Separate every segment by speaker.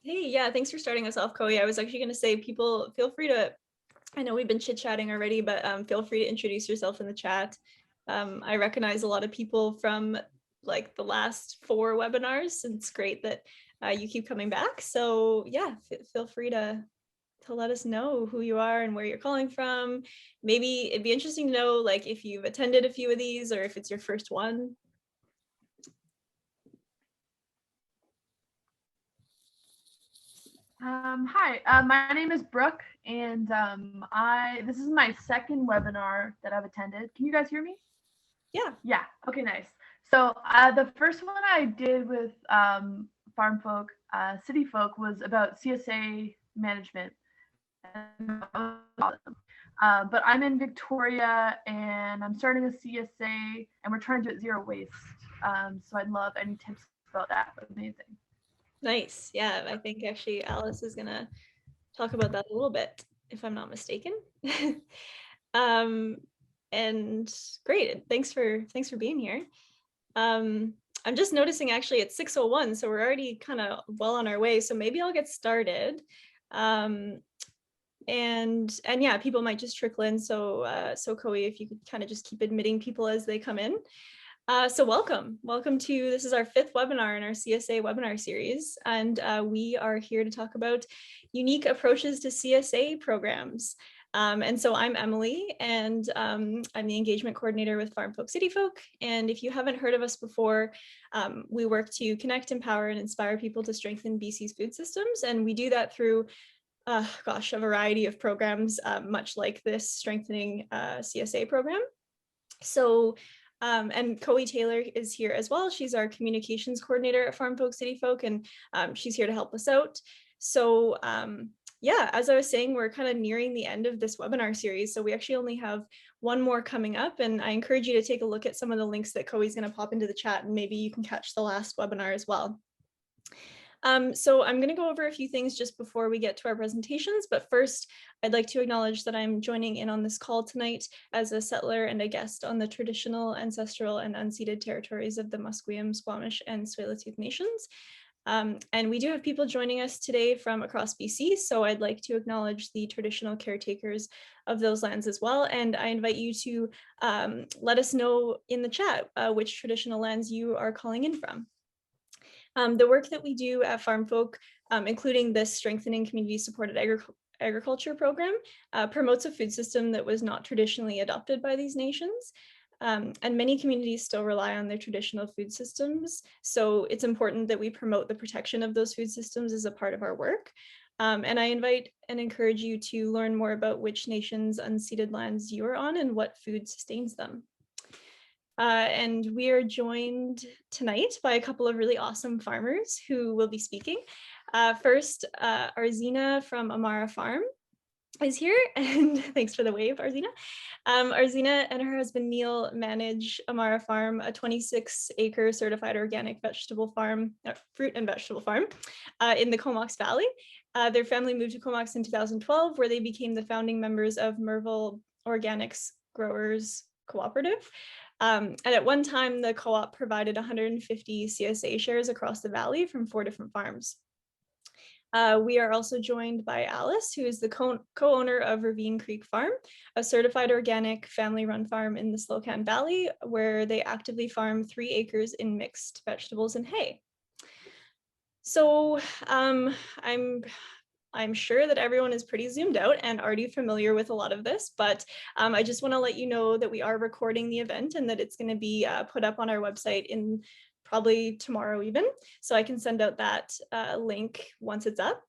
Speaker 1: Hey, yeah, thanks for starting us off, Chloe. I was actually going to say, people feel free to, I know we've been chit-chatting already, but feel free to introduce yourself in the chat. I recognize a lot of people from like the last 4 webinars, and it's great that you keep coming back. So yeah, feel free to let us know who you are and where you're calling from. Maybe it'd be interesting to know like if you've attended a few of these or if it's your first one.
Speaker 2: Hi, my name is Brooke, and this is my second webinar that I've attended. Can you guys hear me?
Speaker 1: Yeah.
Speaker 2: Yeah. Okay. Nice. So the first one I did with farm folk, city folk, was about CSA management. But I'm in Victoria, and I'm starting a CSA, and we're trying to do it zero waste. So I'd love any tips about that. Amazing.
Speaker 1: Nice. Yeah, I think actually Alys is gonna talk about that a little bit, if I'm not mistaken. um, and great. Thanks for being here. I'm just noticing actually it's 6:01, so we're already kind of well on our way. So maybe I'll get started. And yeah, people might just trickle in. So Chloe, if you could kind of just keep admitting people as they come in. So welcome to, this is our 5th webinar in our CSA webinar series, and we are here to talk about unique approaches to CSA programs. And so I'm Emily, and I'm the engagement coordinator with Farm Folk City Folk. And if you haven't heard of us before, we work to connect, empower, and inspire people to strengthen BC's food systems. And we do that through a variety of programs, much like this strengthening CSA program. So, and Chloe Taylor is here as well. She's our communications coordinator at Farm Folk City Folk, and she's here to help us out. So yeah, as I was saying, we're kind of nearing the end of this webinar series. So we actually only have one more coming up, and I encourage you to take a look at some of the links that Chloe's going to pop into the chat, and maybe you can catch the last webinar as well. So I'm going to go over a few things just before we get to our presentations, but first I'd like to acknowledge that I'm joining in on this call tonight as a settler and a guest on the traditional, ancestral, and unceded territories of the Musqueam, Squamish, and Tsleil-Waututh nations. And we do have people joining us today from across BC, so I'd like to acknowledge the traditional caretakers of those lands as well. And I invite you to let us know in the chat which traditional lands you are calling in from. The work that we do at Farm Folk, including this strengthening community supported agriculture program, promotes a food system that was not traditionally adopted by these nations. And many communities still rely on their traditional food systems. So it's important that we promote the protection of those food systems as a part of our work. And I invite and encourage you to learn more about which nations' unceded lands you are on and what food sustains them. And we are joined tonight by a couple of really awesome farmers who will be speaking. First, Arzeena from Amara Farm is here, and thanks for the wave, Arzeena. Arzeena and her husband Neil manage Amara Farm, a 26-acre certified organic vegetable farm, fruit and vegetable farm in the Comox Valley. Their family moved to Comox in 2012, where they became the founding members of Merville Organics Growers Cooperative. And at one time, the co-op provided 150 CSA shares across the valley from 4 different farms. We are also joined by Alys, who is the co-owner of Ravine Creek Farm, a certified organic family-run farm in the Slocan Valley, where they actively farm 3 acres in mixed vegetables and hay. So I'm sure that everyone is pretty zoomed out and already familiar with a lot of this, but I just want to let you know that we are recording the event and that it's going to be put up on our website in probably tomorrow even. So I can send out that link once it's up.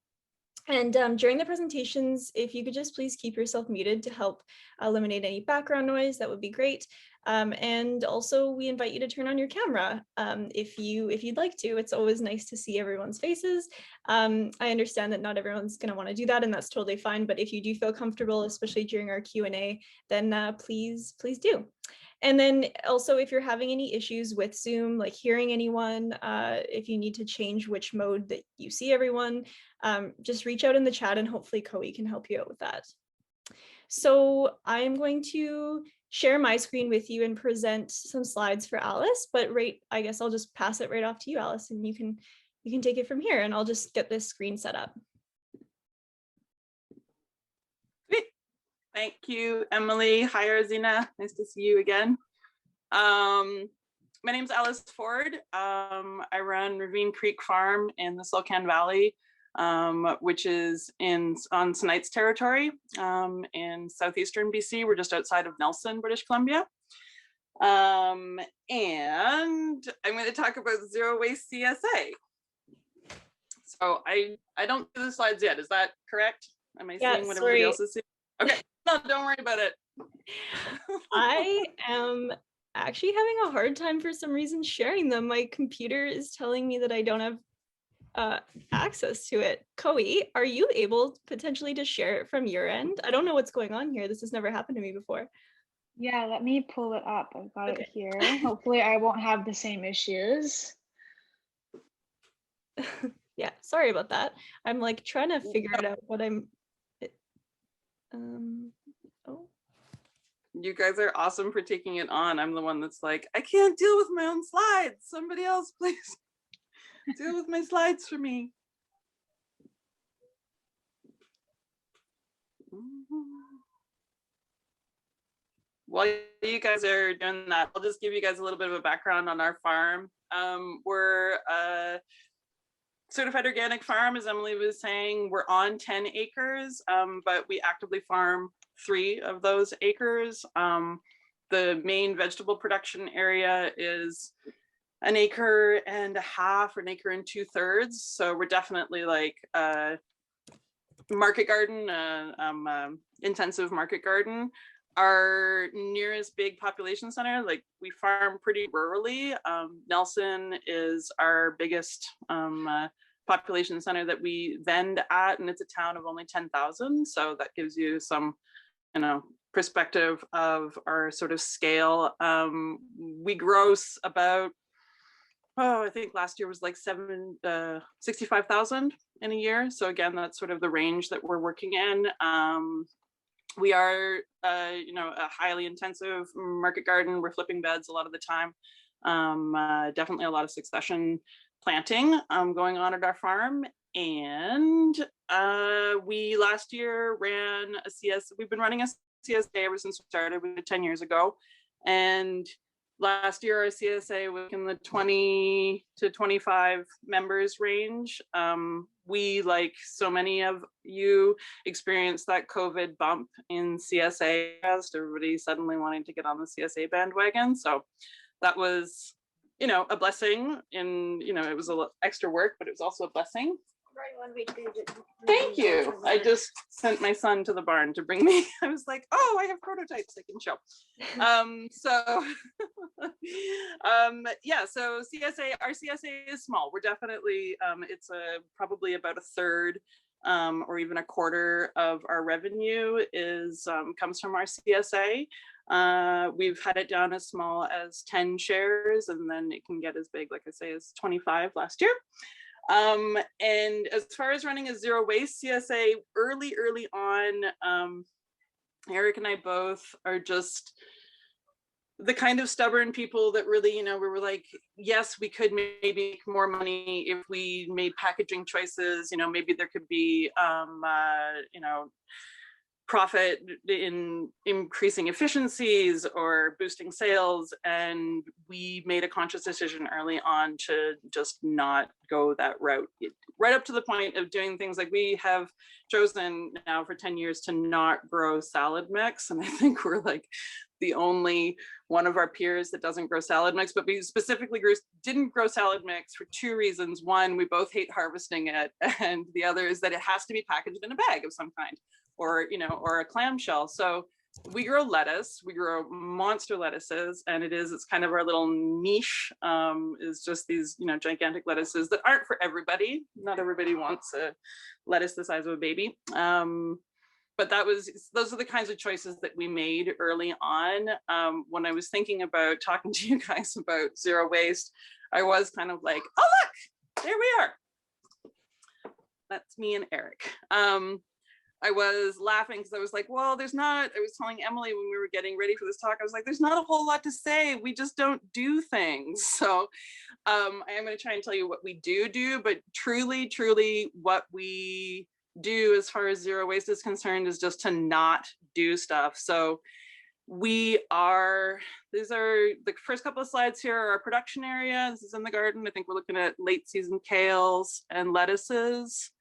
Speaker 1: And during the presentations, if you could just please keep yourself muted to help eliminate any background noise, that would be great. And also we invite you to turn on your camera if you'd like to. It's always nice to see everyone's faces. I understand that not everyone's going to want to do that, and that's totally fine. But if you do feel comfortable, especially during our Q&A, then please do. And then also, if you're having any issues with Zoom, like hearing anyone, if you need to change which mode that you see everyone, just reach out in the chat and hopefully Chloe can help you out with that. So I'm going to share my screen with you and present some slides for Alys, but I guess I'll just pass it right off to you, Alys, and you can you can take it from here, and I'll just get this screen set up.
Speaker 3: Sweet. Thank you, Emily. Hi, Arzeena. Nice to see you again. My name's Alys Ford. I run Ravine Creek Farm in the Slocan Valley, which is on Snite's territory in southeastern BC. We're just outside of Nelson, British Columbia. And I'm going to talk about zero waste CSA. So I don't do the slides yet. Is that correct? Am I seeing what everybody else is seeing? Okay, no, don't worry about it.
Speaker 1: I am actually having a hard time for some reason sharing them. My computer is telling me that I don't have access to it. Koe, are you able potentially to share it from your end? I don't know what's going on here. This has never happened to me before.
Speaker 4: Yeah, let me pull it up. I've got it here. Hopefully I won't have the same issues.
Speaker 1: Yeah, sorry about that. I'm like trying to figure it out, but oh.
Speaker 3: You guys are awesome for taking it on. I'm the one that's like, I can't deal with my own slides. Somebody else, please deal with my slides for me. While you guys are doing that, I'll just give you guys a little bit of a background on our farm. We're a certified organic farm, as Emily was saying. We're on 10 acres, but we actively farm 3 of those acres. The main vegetable production area is 1.5 acres, or 1 2/3 acres. So we're definitely like a market garden, intensive market garden. Our nearest big population center, like we farm pretty rurally. Nelson is our biggest population center that we vend at, and it's a town of only 10,000. So that gives you some, perspective of our sort of scale. We gross about, I think last year was like 65,000 in a year. So again, that's sort of the range that we're working in. We are, a highly intensive market garden. We're flipping beds a lot of the time. Definitely a lot of succession planting going on at our farm. And we last year ran a we've been running a CSA ever since we started 10 years ago. And last year our CSA was in the 20 to 25 members range. We, like so many of you, experienced that COVID bump in CSA, everybody suddenly wanting to get on the CSA bandwagon. So that was, a blessing, and it was a little extra work, but it was also a blessing. Thank you. I just sent my son to the barn to bring me. I was like, oh, I have prototypes I can show. Yeah, so CSA, our CSA is small. We're definitely, it's probably about 1/3 or even 1/4 of our revenue comes from our CSA. We've had it down as small as 10 shares, and then it can get as big, like I say, as 25 last year. And as far as running a zero waste CSA, early on, Eric and I both are just the kind of stubborn people that really, we were like, yes, we could maybe make more money if we made packaging choices, maybe there could be, profit in increasing efficiencies or boosting sales. And we made a conscious decision early on to just not go that route, right up to the point of doing things like we have chosen now for 10 years to not grow salad mix. And I think we're like the only one of our peers that doesn't grow salad mix, but we specifically didn't grow salad mix for 2 reasons. One, we both hate harvesting it. And the other is that it has to be packaged in a bag of some kind, or a clamshell. So we grow lettuce, we grow monster lettuces, and it's kind of our little niche, is just these, gigantic lettuces that aren't for everybody. Not everybody wants a lettuce the size of a baby. But those are the kinds of choices that we made early on. When I was thinking about talking to you guys about zero waste, I was kind of like, oh, look, there we are. That's me and Eric. I was laughing because I was like, well, I was telling Emily when we were getting ready for this talk, I was like, there's not a whole lot to say. We just don't do things. So I am going to try and tell you what we do, but truly what we do as far as zero waste is concerned is just to not do stuff. So these are the first couple of slides here are our production area. This is in the garden. I think we're looking at late season kales and lettuces.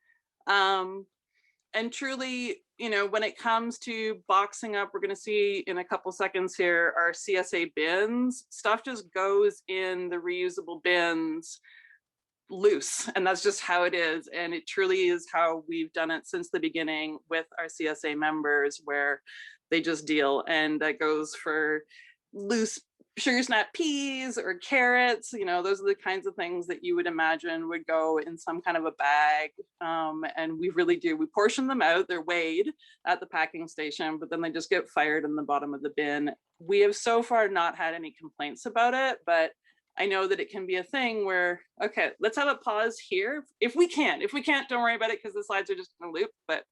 Speaker 3: And truly, you know, when it comes to boxing up, we're going to see in a couple seconds here, our CSA bins, stuff just goes in the reusable bins loose. And that's just how it is. And it truly is how we've done it since the beginning with our CSA members, where they just deal. And that goes for loose sugar snap peas or carrots. You know, those are the kinds of things that you would imagine would go in some kind of a bag. And we really do. We portion them out. They're weighed at the packing station, but then they just get fired in the bottom of the bin. We have so far not had any complaints about it, but I know that it can be a thing where, okay, let's have a pause here. If we can't, don't worry about it because the slides are just gonna loop. But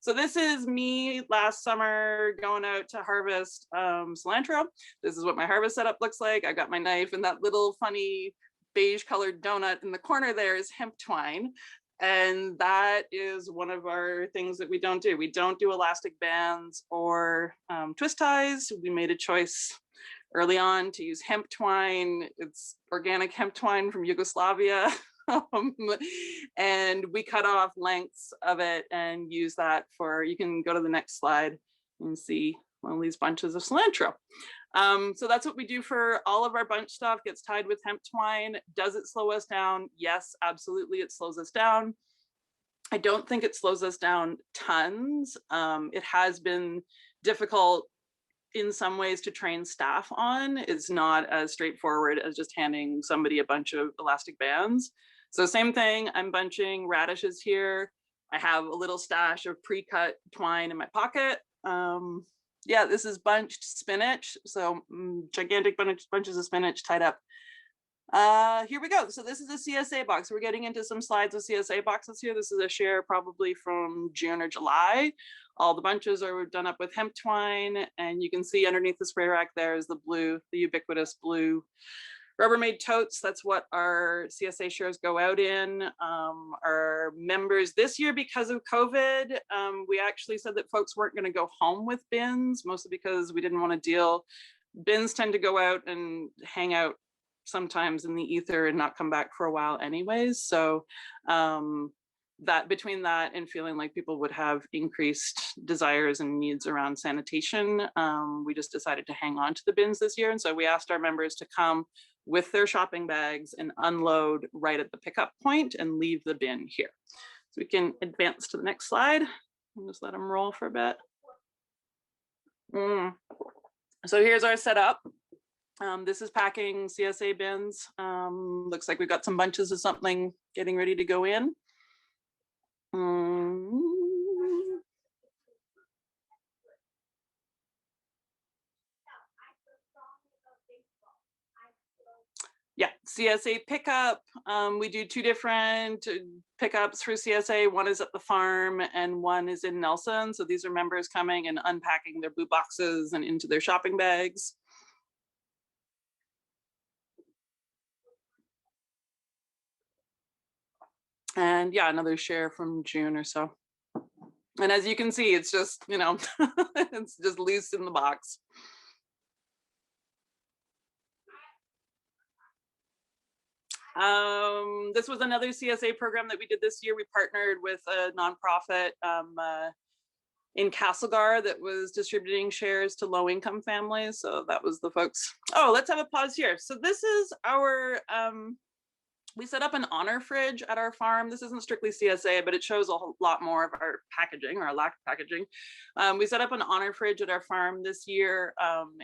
Speaker 3: so this is me last summer going out to harvest cilantro. This is what my harvest setup looks like. I got my knife, and that little funny beige colored donut in the corner there is hemp twine. And that is one of our things that we don't do. We don't do elastic bands or twist ties. We made a choice early on to use hemp twine. It's organic hemp twine from Yugoslavia. And we cut off lengths of it and use that for, you can go to the next slide and see one of these bunches of cilantro. So that's what we do for all of our bunch stuff, gets tied with hemp twine. Does it slow us down? Yes, absolutely, it slows us down. I don't think it slows us down tons. It has been difficult in some ways to train staff on. It's not as straightforward as just handing somebody a bunch of elastic bands. So same thing, I'm bunching radishes here. I have a little stash of pre-cut twine in my pocket. Yeah, this is bunched spinach. So gigantic bunches of spinach tied up. Here we go. So this is a CSA box. We're getting into some slides of CSA boxes here. This is a share probably from June or July. All the bunches are done up with hemp twine, and you can see underneath the spray rack there is the blue, the ubiquitous blue Rubbermaid totes. That's what our CSA shares go out in. Our members this year, because of COVID, we actually said that folks weren't going to go home with bins, mostly because we didn't want to deal. Bins tend to go out and hang out sometimes in the ether and not come back for a while anyways. So that between that and feeling like people would have increased desires and needs around sanitation, we just decided to hang on to the bins this year. And so we asked our members to come with their shopping bags and unload right at the pickup point and leave the bin here. So we can advance to the next slide and just let them roll for a bit. So here's our setup. This is packing CSA bins. Looks like we've got some bunches of something getting ready to go in. Yeah, CSA pickup. We do two different pickups for CSA. One is at the farm and one is in Nelson. So these are members coming and unpacking their boot boxes and into their shopping bags. And yeah, another share from June or so. And as you can see, it's just, you know, it's just loose in the box. This was another CSA program that we did this year. We partnered with a nonprofit in Castlegar that was distributing shares to low-income families. So that was the folks. Oh, let's have a pause here. So this is our, we set up an honor fridge at our farm. This isn't strictly CSA, but it shows a whole lot more of our packaging or our lack of packaging. We set up an honor fridge at our farm this year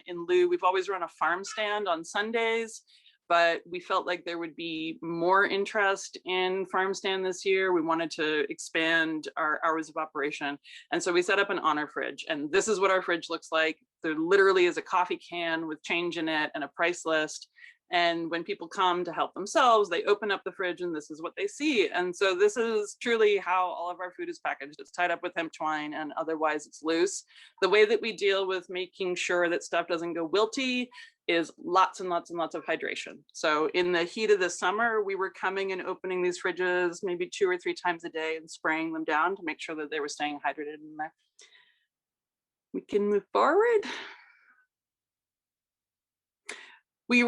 Speaker 3: in lieu. We've always run a farm stand on Sundays, but we felt like there would be more interest in farm stand this year. We wanted to expand our hours of operation. And so we set up an honor fridge, and this is what our fridge looks like. There literally is a coffee can with change in it and a price list. And when people come to help themselves, they open up the fridge and this is what they see. And so this is truly how all of our food is packaged. It's tied up with hemp twine and otherwise it's loose. The way that we deal with making sure that stuff doesn't go wilty is lots and lots and lots of hydration. So in the heat of the summer, we were coming and opening these fridges maybe 2 or 3 times a day and spraying them down to make sure that they were staying hydrated in there. We can move forward. We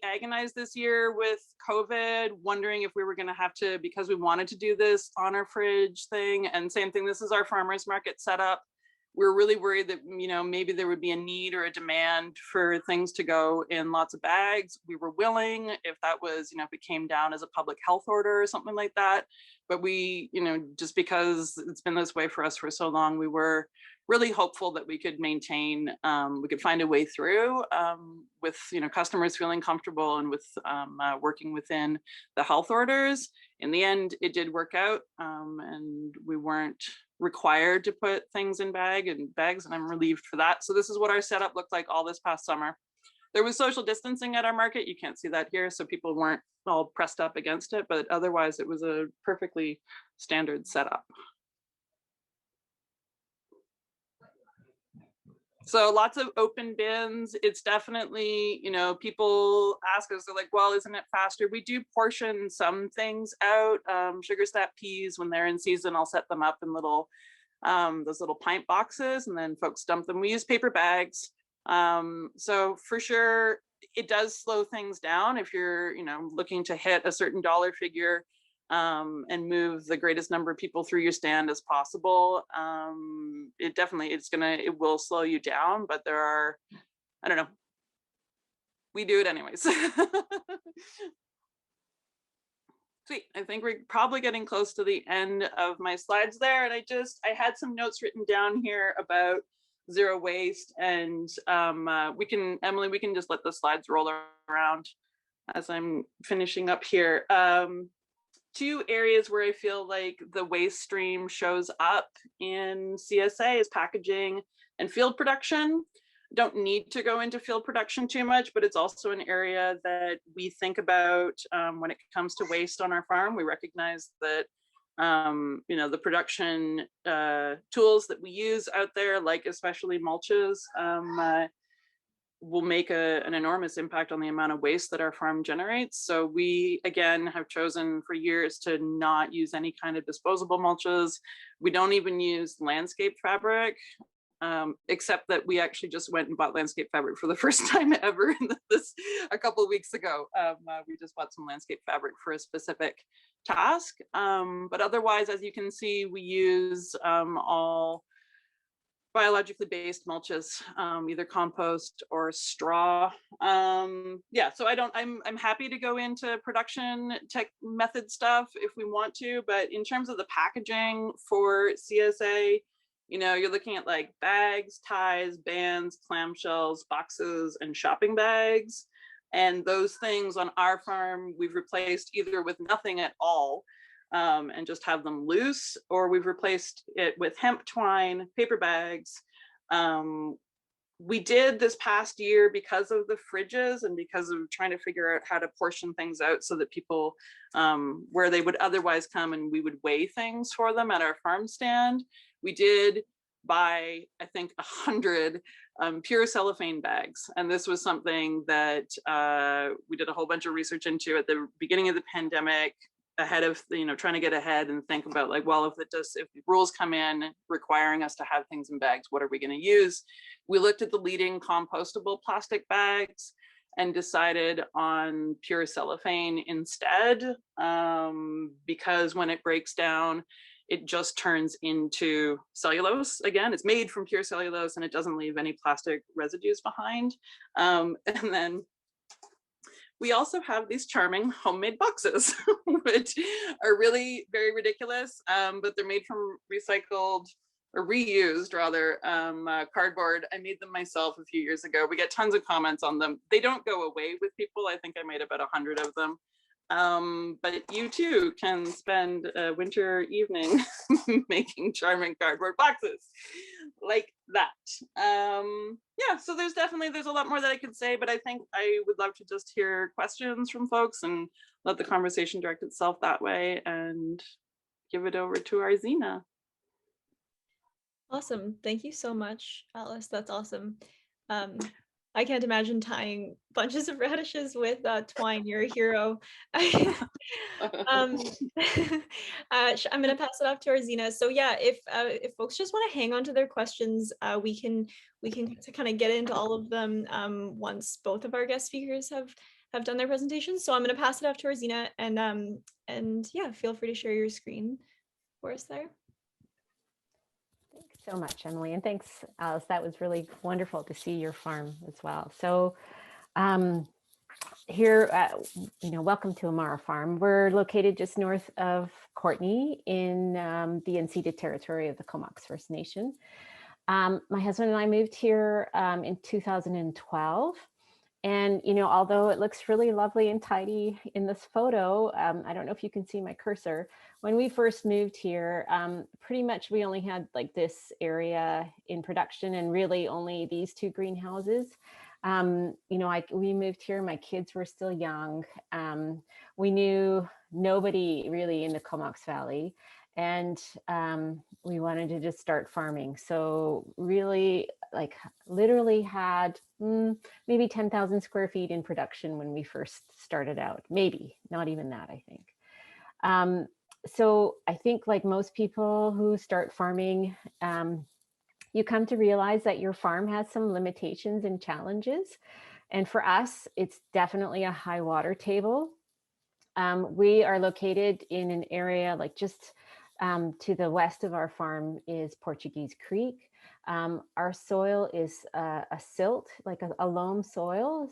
Speaker 3: agonized this year with COVID, wondering if we were going to have to, because we wanted to do this on our fridge thing. And same thing, this is our farmers market setup. We're really worried that, maybe there would be a need or a demand for things to go in lots of bags. We were willing if that was, if it came down as a public health order or something like that. But we, just because it's been this way for us for so long, we were really hopeful that we could maintain, we could find a way through with, customers feeling comfortable and with working within the health orders. In the end, it did work out, and we weren't required to put things in bags, and I'm relieved for that. So this is what our setup looked like all this past summer. There was social distancing at our market. You can't see that here, so people weren't all pressed up against it, but otherwise it was a perfectly standard setup. So lots of open bins. It's definitely, people ask us, they're like, well, isn't it faster? We do portion some things out. Sugar snap peas, when they're in season, I'll set them up in those little pint boxes, and then folks dump them. We use paper bags. So for sure, it does slow things down if you're, looking to hit a certain dollar figure and move the greatest number of people through your stand as possible. It will slow you down, but there are, I don't know, we do it anyways. Sweet, I think we're probably getting close to the end of my slides there. And I had some notes written down here about zero waste, and Emily, we can just let the slides roll around as I'm finishing up here. 2 areas where I feel like the waste stream shows up in CSA is packaging and field production. Don't need to go into field production too much, but it's also an area that we think about when it comes to waste on our farm. We recognize that the production tools that we use out there, like especially mulches, will make an enormous impact on the amount of waste that our farm generates. So we, again, have chosen for years to not use any kind of disposable mulches. We don't even use landscape fabric, except that we actually just went and bought landscape fabric for the first time ever a couple of weeks ago. We just bought some landscape fabric for a specific task. But otherwise, as you can see, we use all biologically based mulches, either compost or straw. So I'm happy to go into production tech method stuff if we want to, but in terms of the packaging for CSA, you're looking at like bags, ties, bands, clamshells, boxes, and shopping bags. And those things on our farm, we've replaced either with nothing at all, and just have them loose, or we've replaced it with hemp twine, paper bags. We did this past year, because of the fridges and because of trying to figure out how to portion things out so that people, where they would otherwise come and we would weigh things for them at our farm stand, we did buy, I think, 100 pure cellophane bags. And this was something that we did a whole bunch of research into at the beginning of the pandemic, ahead of, trying to get ahead and think about like, well, if the rules come in requiring us to have things in bags, what are we going to use? We looked at the leading compostable plastic bags and decided on pure cellophane instead, because when it breaks down, it just turns into cellulose again. It's made from pure cellulose and it doesn't leave any plastic residues behind. And then we also have these charming homemade boxes, which are really very ridiculous, but they're made from recycled or reused rather cardboard. I made them myself a few years ago. We get tons of comments on them. They don't go away with people. I think I made about 100 of them. But you too can spend a winter evening making charming cardboard boxes like that. So there's a lot more that I could say, but I think I would love to just hear questions from folks and let the conversation direct itself that way, and give it over to Arzeena.
Speaker 1: Awesome. Thank you so much, Alys. That's awesome. I can't imagine tying bunches of radishes with twine. You're a hero. I'm going to pass it off to Arzeena. So yeah, if folks just want to hang on to their questions, we can kind of get into all of them once both of our guest speakers have done their presentations. So I'm going to pass it off to Arzeena, and yeah, feel free to share your screen for us there.
Speaker 5: Thanks so much, Emily, and thanks, Alice. That was really wonderful to see your farm as well. So here, welcome to Amara Farm. We're located just north of Courtney in the unceded territory of the Comox First Nation. My husband and I moved here in 2012. And, although it looks really lovely and tidy in this photo, I don't know if you can see my cursor. When we first moved here, pretty much we only had like this area in production and really only these two greenhouses. We moved here, my kids were still young. We knew nobody really in the Comox Valley, and we wanted to just start farming. So really, literally had maybe 10,000 square feet in production when we first started out. Maybe not even that, I think. So I think like most people who start farming, you come to realize that your farm has some limitations and challenges. And for us, it's definitely a high water table. We are located in an area like just to the west of our farm is Portuguese Creek. Our soil is a silt, like a loam soil.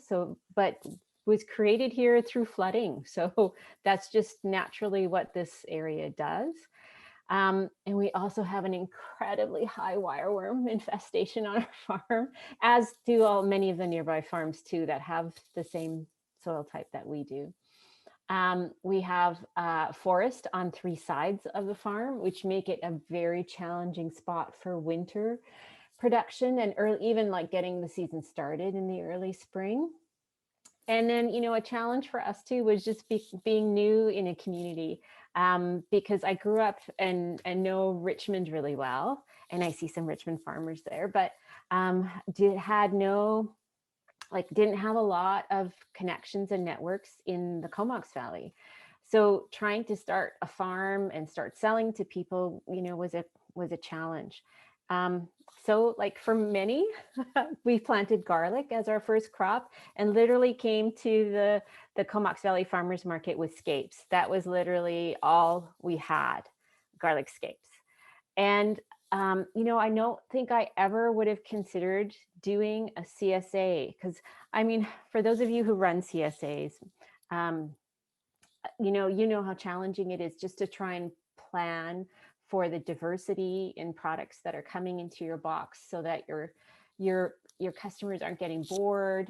Speaker 5: But was created here through flooding. So that's just naturally what this area does. And we also have an incredibly high wireworm infestation on our farm, as do many of the nearby farms too that have the same soil type that we do. We have forest on 3 sides of the farm, which make it a very challenging spot for winter production and even like getting the season started in the early spring. And then, a challenge for us too was just being new in a community, because I grew up and know Richmond really well, and I see some Richmond farmers there, but didn't have a lot of connections and networks in the Comox Valley. So trying to start a farm and start selling to people, was a challenge. So like for many, we planted garlic as our first crop and literally came to the Comox Valley Farmers Market with scapes. That was literally all we had, garlic scapes. And I don't think I ever would have considered doing a CSA, because for those of you who run CSAs, you know how challenging it is just to try and plan for the diversity in products that are coming into your box so that your customers aren't getting bored.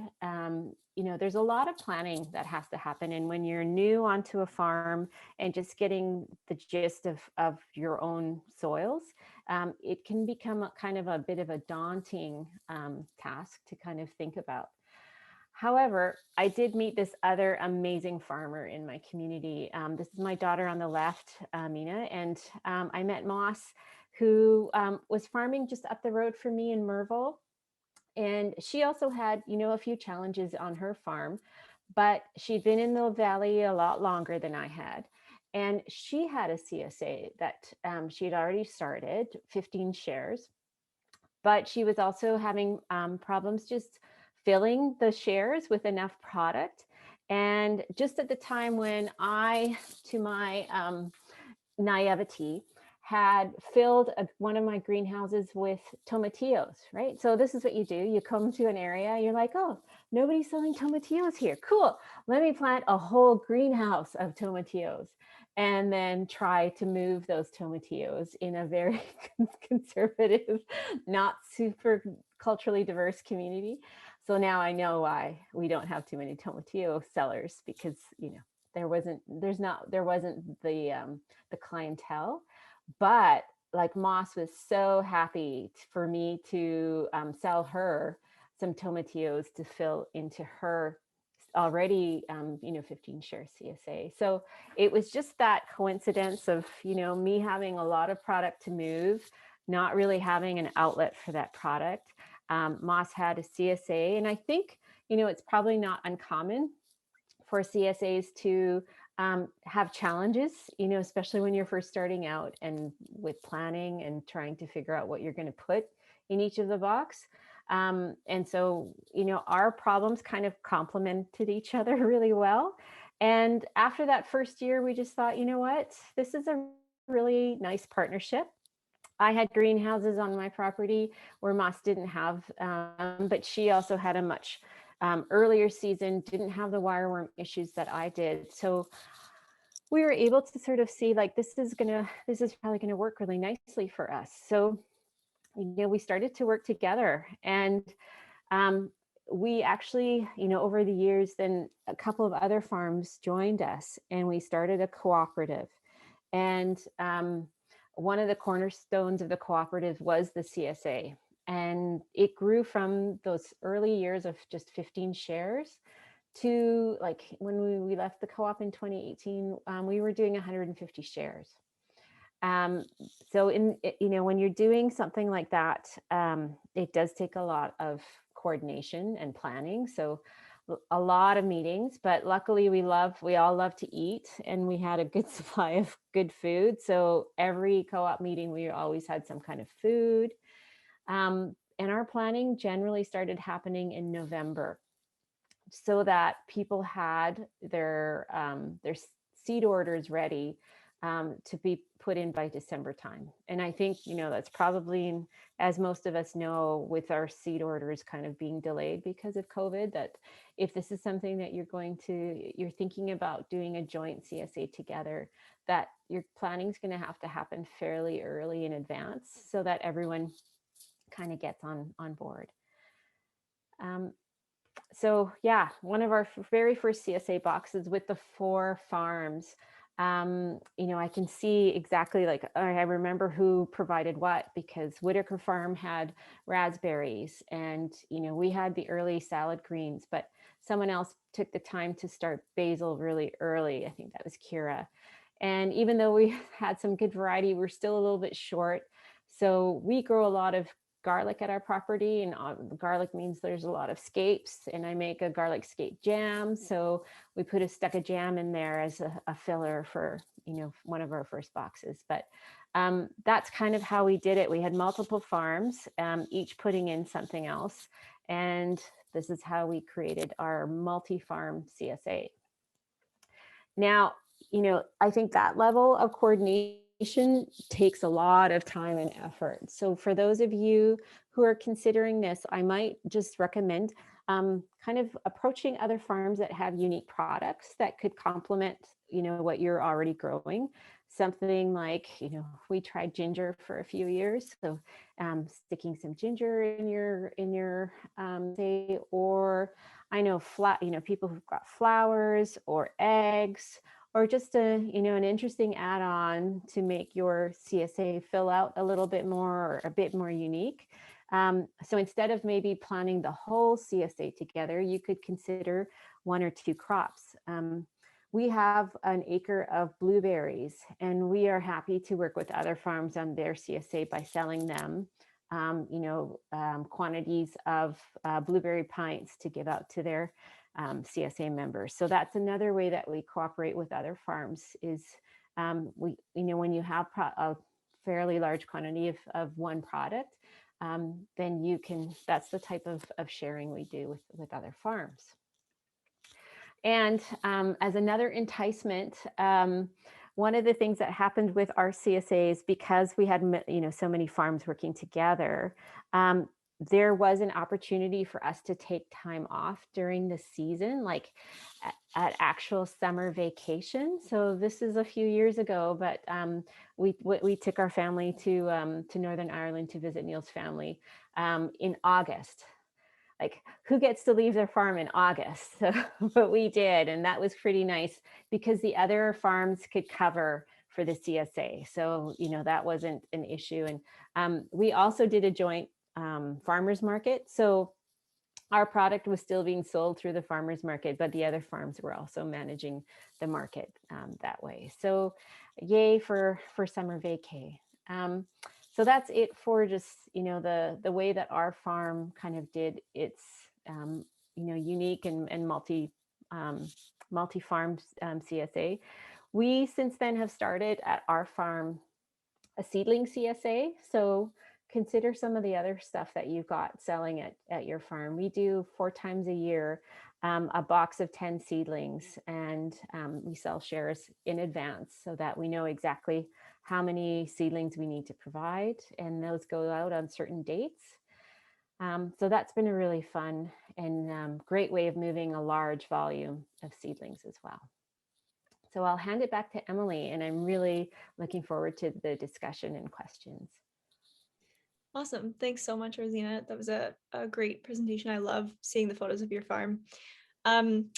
Speaker 5: There's a lot of planning that has to happen. And when you're new onto a farm and just getting the gist of your own soils, it can become kind of a bit of a daunting task to kind of think about. However, I did meet this other amazing farmer in my community. This is my daughter on the left, Mina, and I met Moss, who was farming just up the road from me in Merville. And she also had, a few challenges on her farm, but she'd been in the valley a lot longer than I had. And she had a CSA that she had already started, 15 shares, but she was also having problems just filling the shares with enough product. And just at the time when I, to my naivety, had filled one of my greenhouses with tomatillos, right? So this is what you do. You come to an area, you're like, oh, nobody's selling tomatillos here. Cool. Let me plant a whole greenhouse of tomatillos and then try to move those tomatillos in a very conservative, not super culturally diverse community. So now I know why we don't have too many tomatillo sellers, because there wasn't the clientele. But like Moss was so happy for me to sell her some tomatillos to fill into her already 15 share CSA. So it was just that coincidence of me having a lot of product to move, not really having an outlet for that product. Moss had a CSA, and I think, it's probably not uncommon for CSAs to have challenges, especially when you're first starting out and with planning and trying to figure out what you're going to put in each of the box. And so, our problems kind of complemented each other really well. And after that first year, we just thought, you know what, this is a really nice partnership. I had greenhouses on my property where Moss didn't have, but she also had a much earlier season, didn't have the wireworm issues that I did. So we were able to sort of see like, this is probably going to work really nicely for us. So, we started to work together, and we actually, over the years, then a couple of other farms joined us, and we started a cooperative. And one of the cornerstones of the cooperative was the CSA. And it grew from those early years of just 15 shares to, like, when we left the co-op in 2018, we were doing 150 shares. So when you're doing something like that, it does take a lot of coordination and planning. So a lot of meetings, but luckily we all love to eat, and we had a good supply of good food. So every co-op meeting, we always had some kind of food. And our planning generally started happening in November, so that people had their seed orders ready to be put in by December time. And I think, that's probably, as most of us know, with our seed orders kind of being delayed because of COVID, that if this is something that you're thinking about doing a joint CSA together, that your planning is going to have to happen fairly early in advance so that everyone kind of gets on board. So yeah, one of our very first CSA boxes with the 4 farms, I can see exactly, like, I remember who provided what, because Whitaker Farm had raspberries, and, we had the early salad greens, but someone else took the time to start basil really early. I think that was Kira. And even though we had some good variety, we're still a little bit short. So we grow a lot of garlic at our property, and garlic means there's a lot of scapes, and I make a garlic scape jam. So we stuck a jam in there as a filler for, one of our first boxes. But that's kind of how we did it. We had multiple farms, each putting in something else. And this is how we created our multi-farm CSA. Now, I think that level of coordination takes a lot of time and effort. So for those of you who are considering this, I might just recommend kind of approaching other farms that have unique products that could complement, what you're already growing. Something like, we tried ginger for a few years. So sticking some ginger in your say, or I know people who've got flowers or eggs, or just an interesting add-on to make your CSA fill out a little bit more, or a bit more unique. So instead of maybe planning the whole CSA together, you could consider 1 or 2 crops. We have an acre of blueberries, and we are happy to work with other farms on their CSA by selling them, quantities of blueberry pints to give out to their CSA members. So that's another way that we cooperate with other farms is when you have a fairly large quantity of one product, then that's the type of sharing we do with other farms. And as another enticement, one of the things that happened with our CSAs, because we had so many farms working together, there was an opportunity for us to take time off during the season, like at actual summer vacation. So this is a few years ago, but we took our family to Northern Ireland to visit Neil's family in August. Like, who gets to leave their farm in August? So, but we did, and that was pretty nice because the other farms could cover for the CSA. So, that wasn't an issue. And we also did a joint farmers market. So our product was still being sold through the farmers market, but the other farms were also managing the market that way. So yay for summer vacay. So that's it for just, the way that our farm kind of did its, unique and multi-farm CSA. We since then have started at our farm a seedling CSA. So consider some of the other stuff that you've got selling at your farm. We do 4 times a year a box of 10 seedlings, and we sell shares in advance so that we know exactly how many seedlings we need to provide, and those go out on certain dates. So that's been a really fun and great way of moving a large volume of seedlings as well. So I'll hand it back to Emily, and I'm really looking forward to the discussion and questions.
Speaker 1: Awesome. Thanks so much, Arzeena. That was a great presentation. I love seeing the photos of your farm. I'm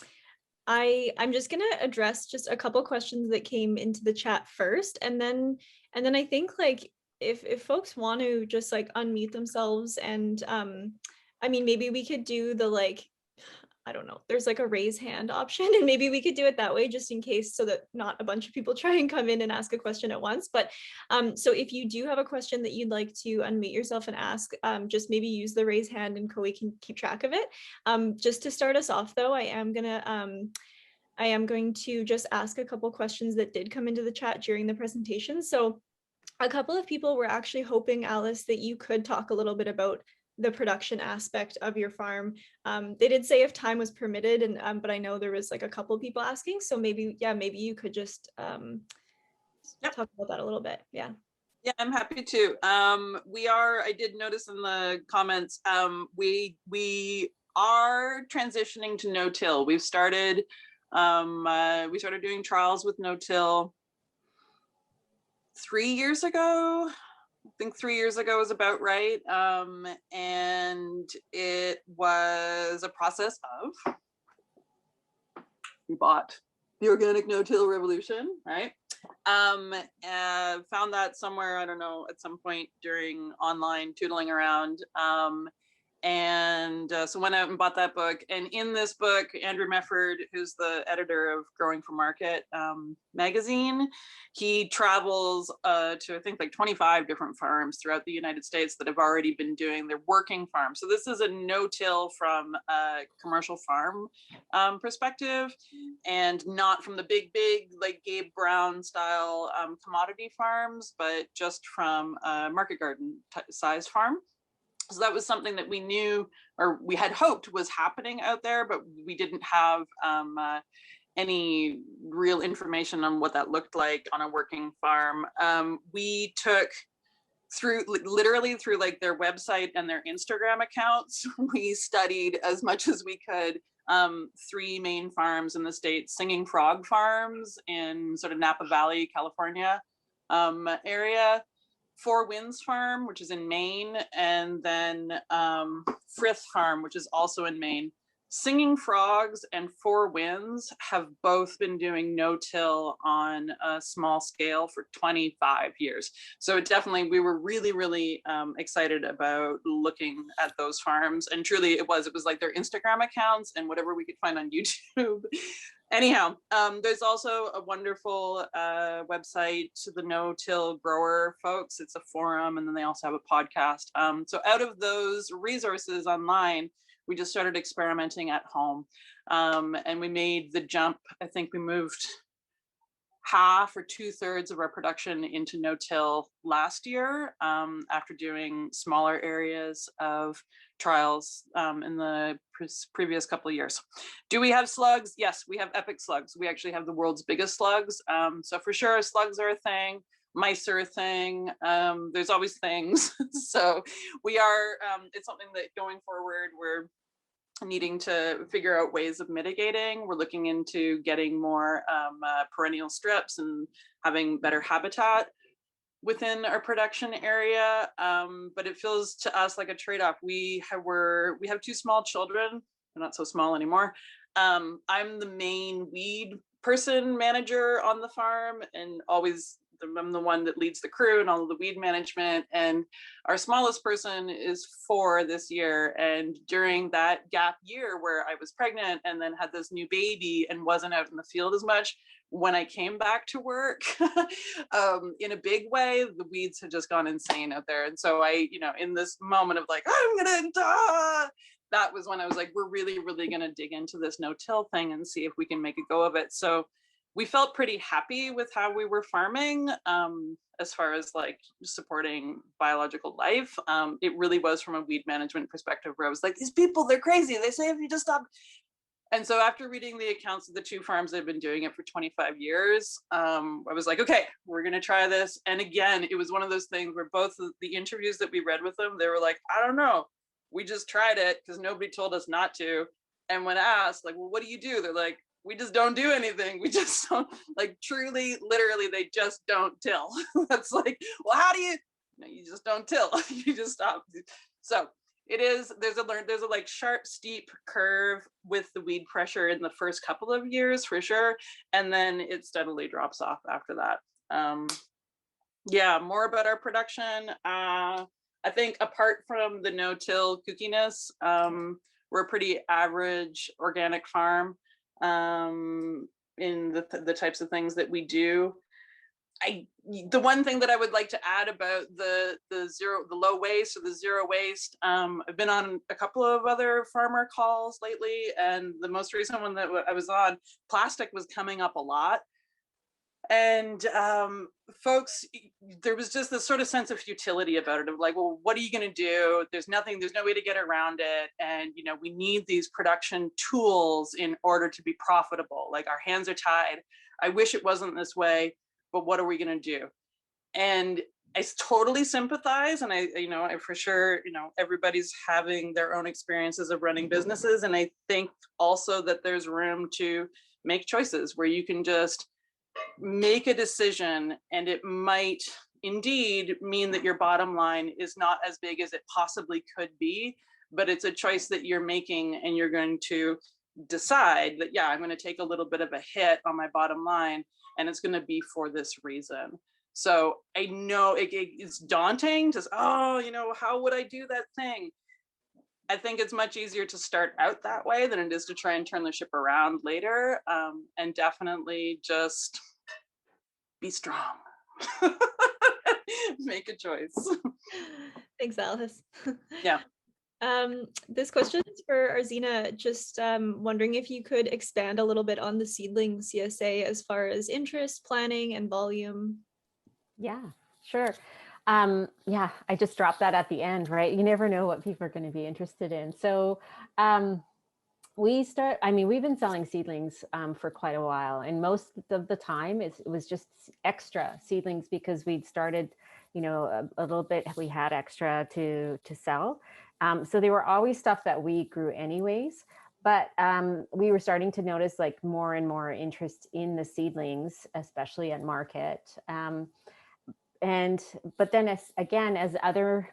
Speaker 1: just going to address just a couple questions that came into the chat first. And then I think like if folks want to just like unmute themselves and I mean, maybe we could do the like, I don't know, there's like a raise hand option, and maybe we could do it that way just in case, so that not a bunch of people try and come in and ask a question at once. But so if you do have a question that you'd like to unmute yourself and ask, just maybe use the raise hand and Chloe can keep track of it. Just to start us off though, I am going to just ask a couple questions that did come into the chat during the presentation. So a couple of people were actually hoping, Alys, that you could talk a little bit about the production aspect of your farm. They did say if time was permitted, and but I know there was like a couple people asking, so maybe you could just talk about that a little bit. Yeah,
Speaker 3: I'm happy to. I did notice in the comments, we are transitioning to no-till. We started doing trials with no-till 3 years ago. I think 3 years ago is about right. And it was a process of, we bought the Organic No-Till Revolution, right? Found that somewhere, I don't know, at some point during online tootling around. So went out and bought that book. And in this book, Andrew Mefford, who's the editor of Growing for Market magazine, he travels to, I think, like 25 different farms throughout the United States that have already been doing their working farms. So this is a no-till from a commercial farm perspective, and not from the big, like Gabe Brown style commodity farms, but just from a market garden size farm. So that was something that we knew, or we had hoped was happening out there, but we didn't have any real information on what that looked like on a working farm. We took literally through like their website and their Instagram accounts, we studied as much as we could 3 main farms in the state: Singing Frog Farms in sort of Napa Valley, California area, Four Winds Farm, which is in Maine, and then Frith Farm, which is also in Maine. Singing Frogs and Four Winds have both been doing no-till on a small scale for 25 years. So we were really, really excited about looking at those farms. And truly it was like their Instagram accounts and whatever we could find on YouTube. Anyhow, there's also a wonderful website to the no-till grower folks. It's a forum, and then they also have a podcast. So out of those resources online, we just started experimenting at home, and we made the jump. I think we moved half or 2/3 of our production into no-till last year, after doing smaller areas of trials in the previous couple of years. Do we have slugs? Yes, we have epic slugs. We actually have the world's biggest slugs. So for sure, slugs are a thing. Mice are a thing. There's always things. So we are, it's something that going forward, we're needing to figure out ways of mitigating. We're looking into getting more perennial strips and having better habitat within our production area. But it feels to us like a trade-off. We have 2 small children. They're not so small anymore. I'm the main weed person manager on the farm, and I'm the one that leads the crew and all of the weed management. And our smallest person is 4 this year. And during that gap year where I was pregnant and then had this new baby and wasn't out in the field as much, when I came back to work in a big way, the weeds had just gone insane out there. And so I, in this moment of like, I'm gonna die, that was when I was like, we're really, really gonna dig into this no-till thing and see if we can make a go of it. So we felt pretty happy with how we were farming as far as like supporting biological life. It really was from a weed management perspective where I was like, these people, they're crazy. They say if you just stop. And so after reading the accounts of the two farms that have been doing it for 25 years, I was like, okay, we're going to try this. And again, it was one of those things where both the interviews that we read with them, they were like, I don't know. We just tried it because nobody told us not to. And when asked, like, well, what do you do? They're like, we just don't do anything. We just don't, like, truly, literally, they just don't till. That's like, well, how do you? No, you just don't till. You just stop. So it is, there's a like sharp, steep curve with the weed pressure in the first couple of years for sure. And then it steadily drops off after that. Yeah, more about our production. I think apart from the no-till kookiness, we're a pretty average organic farm in the types of things that we do. The one thing that I would like to add about the low waste or the zero waste, I've been on a couple of other farmer calls lately, and the most recent one that I was on, plastic was coming up a lot. And folks, there was just this sort of sense of futility about it, of like, well, what are you going to do? There's no way to get around it. And, we need these production tools in order to be profitable. Like, our hands are tied. I wish it wasn't this way, but what are we going to do? And I totally sympathize. And I for sure, everybody's having their own experiences of running businesses. And I think also that there's room to make choices where you can just make a decision, and it might indeed mean that your bottom line is not as big as it possibly could be, but it's a choice that you're making, and you're going to decide that, yeah, I'm going to take a little bit of a hit on my bottom line, and it's going to be for this reason. So I know it's daunting to, how would I do that thing? I think it's much easier to start out that way than it is to try and turn the ship around later. And definitely just be strong. Make a choice.
Speaker 1: Thanks, Alys.
Speaker 3: Yeah.
Speaker 1: This question is for Arzeena. Just wondering if you could expand a little bit on the seedling CSA as far as interest, planning, and volume.
Speaker 5: Yeah, sure. Yeah, I just dropped that at the end, right? You never know what people are going to be interested in. So we've been selling seedlings for quite a while, and most of the time it was just extra seedlings because we'd started, a little bit, we had extra to sell. So they were always stuff that we grew anyways, but we were starting to notice like more and more interest in the seedlings, especially at market. But then as other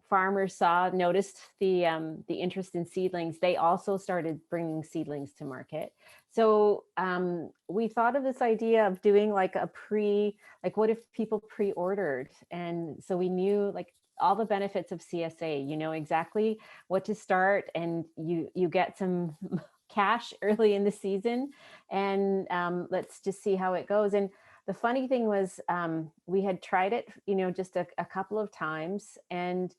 Speaker 5: farmers noticed the interest in seedlings, they also started bringing seedlings to market. So we thought of this idea of doing like what if people pre-ordered? And so we knew like all the benefits of CSA, exactly what to start, and you get some cash early in the season, and let's just see how it goes. And the funny thing was we had tried it, just a couple of times, and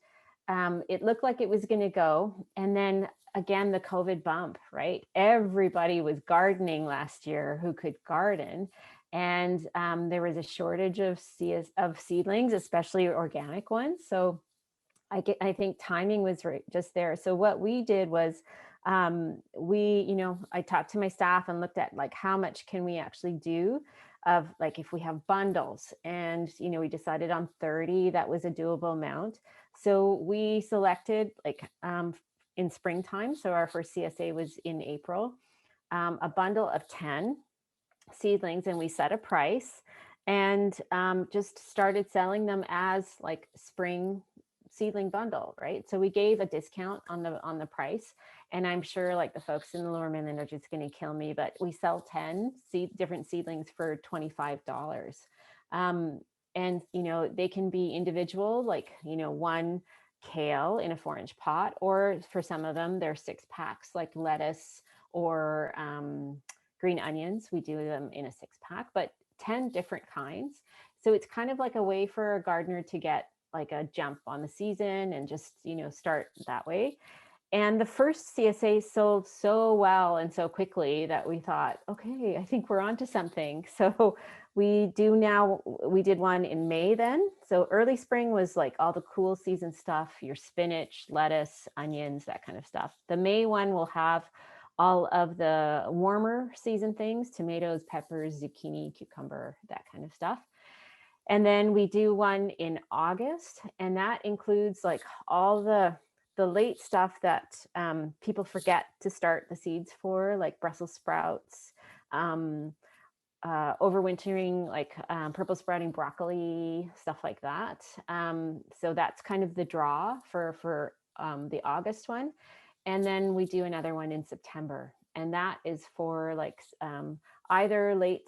Speaker 5: it looked like it was going to go. And then again, the COVID bump, right? Everybody was gardening last year who could garden. And there was a shortage of seedlings, especially organic ones. So I think timing was just there. So what we did was I talked to my staff and looked at like how much can we actually do of like if we have bundles, and we decided on 30. That was a doable amount. So we selected like in springtime. So our first CSA was in April, a bundle of 10 seedlings, and we set a price and just started selling them as like spring seedling bundle, right? So we gave a discount on the price, and I'm sure like the folks in the Lower Mainland are just going to kill me, but we sell 10 different seedlings for $25. And they can be individual, like one kale in a 4-inch pot, or for some of them they're 6 packs, like lettuce or green onions, we do them in a 6-pack, but 10 different kinds. So it's kind of like a way for a gardener to get like a jump on the season and just, start that way. And the first CSA sold so well and so quickly that we thought, okay, I think we're onto something. So we did one in May then. So early spring was like all the cool season stuff, your spinach, lettuce, onions, that kind of stuff. The May one will have all of the warmer season things, tomatoes, peppers, zucchini, cucumber, that kind of stuff. And then we do one in August, and that includes like all the late stuff that people forget to start the seeds for, like Brussels sprouts, overwintering, like purple sprouting broccoli, stuff like that. So that's kind of the draw for the August one. And then we do another one in September, and that is for like either late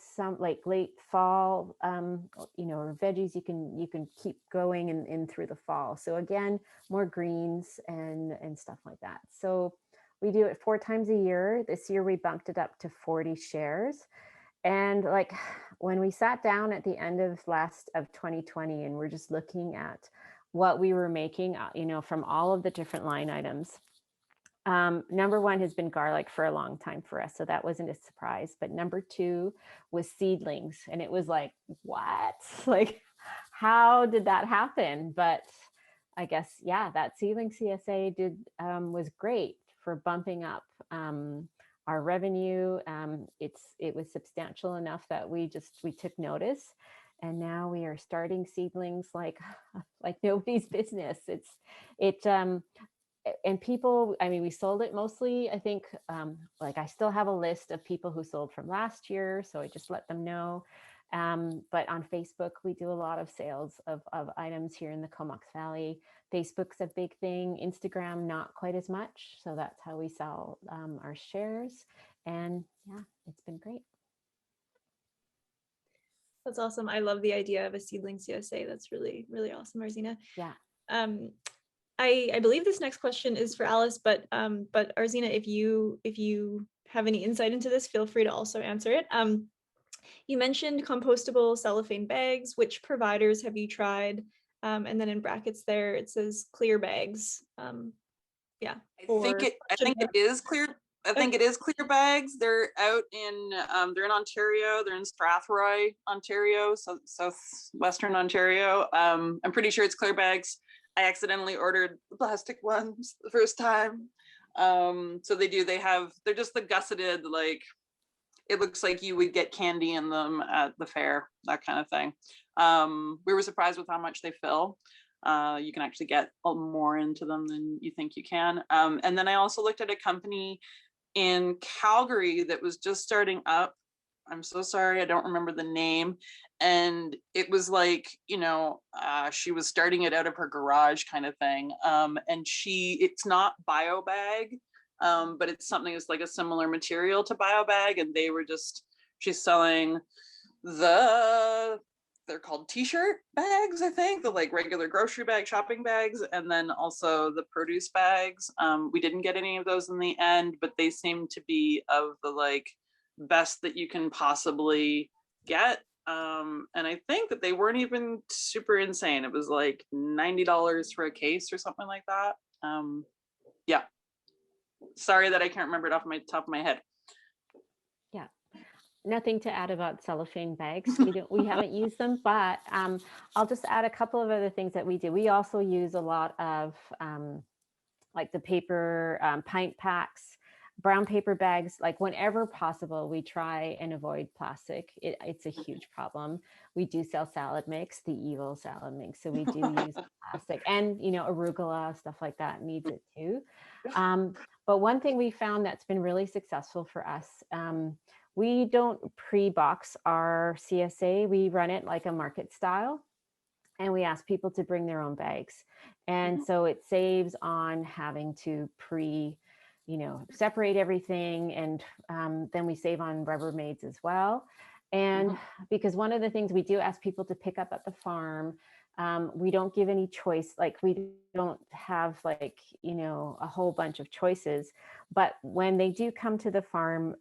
Speaker 5: fall, or veggies you can keep going in through the fall. So again, more greens and stuff like that. So we do it 4 times a year. This year we bumped it up to 40 shares. And like when we sat down at the end of 2020 and we're just looking at what we were making, from all of the different line items. Number 1 has been garlic for a long time for us, so that wasn't a surprise. But number 2 was seedlings, and it was like, what? Like, how did that happen? But I guess, yeah, that seedling CSA was great for bumping up our revenue. It was substantial enough that we took notice, and now we are starting seedlings like nobody's business. And people, we sold it mostly, I think, I still have a list of people who sold from last year, so I just let them know. But on Facebook, we do a lot of sales of items here in the Comox Valley. Facebook's a big thing. Instagram, not quite as much. So that's how we sell our shares. And yeah, it's been great.
Speaker 1: That's awesome. I love the idea of a seedling CSA. That's really, really awesome, Arzeena.
Speaker 5: Yeah.
Speaker 1: I believe this next question is for Alys, but Arzeena, if you have any insight into this, feel free to also answer it. You mentioned compostable cellophane bags. Which providers have you tried? And then in brackets there, it says clear bags. Yeah.
Speaker 3: I think it is clear. I think it is clear bags. They're out in they're in Ontario. They're in Strathroy, Ontario, so southwestern Ontario. I'm pretty sure it's clear bags. I accidentally ordered the plastic ones the first time. So they're just the gusseted, like, it looks like you would get candy in them at the fair, that kind of thing. We were surprised with how much they fill. You can actually get more into them than you think you can. And then I also looked at a company in Calgary that was just starting up. I'm so sorry, I don't remember the name. And it was like, she was starting it out of her garage kind of thing. And it's not BioBag, but it's something that's like a similar material to BioBag. And she's selling they're called t-shirt bags, I think, the like regular grocery bag, shopping bags, and then also the produce bags. We didn't get any of those in the end, but they seem to be of the like best that you can possibly get. And I think that they weren't even super insane. It was like $90 for a case or something like that. Yeah. Sorry that I can't remember it off my top of my head.
Speaker 5: Yeah. Nothing to add about cellophane bags. We haven't used them, but I'll just add a couple of other things that we do. We also use a lot of like the paper pint packs, brown paper bags. Like whenever possible, we try and avoid plastic. It's a huge problem. We do sell salad mix, the evil salad mix. So we do use plastic, and arugula, stuff like that needs it too. But one thing we found that's been really successful for us, we don't pre-box our CSA. We run it like a market style, and we ask people to bring their own bags. And so it saves on having to separate everything. And then we save on Rubbermaids as well. And because one of the things we do ask people to pick up at the farm, We don't give any choice, like we don't have like, a whole bunch of choices. But when they do come to the farm,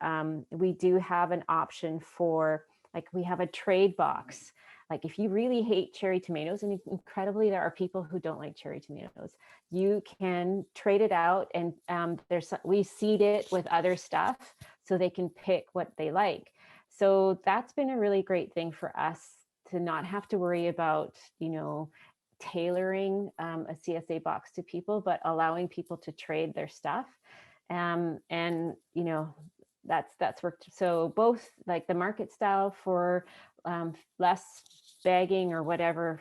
Speaker 5: we do have an option for, like, we have a trade box. Like if you really hate cherry tomatoes, and incredibly there are people who don't like cherry tomatoes, you can trade it out, and we seed it with other stuff so they can pick what they like. So that's been a really great thing for us, to not have to worry about, tailoring a CSA box to people, but allowing people to trade their stuff. And that's worked. So both like the market style for less bagging or whatever,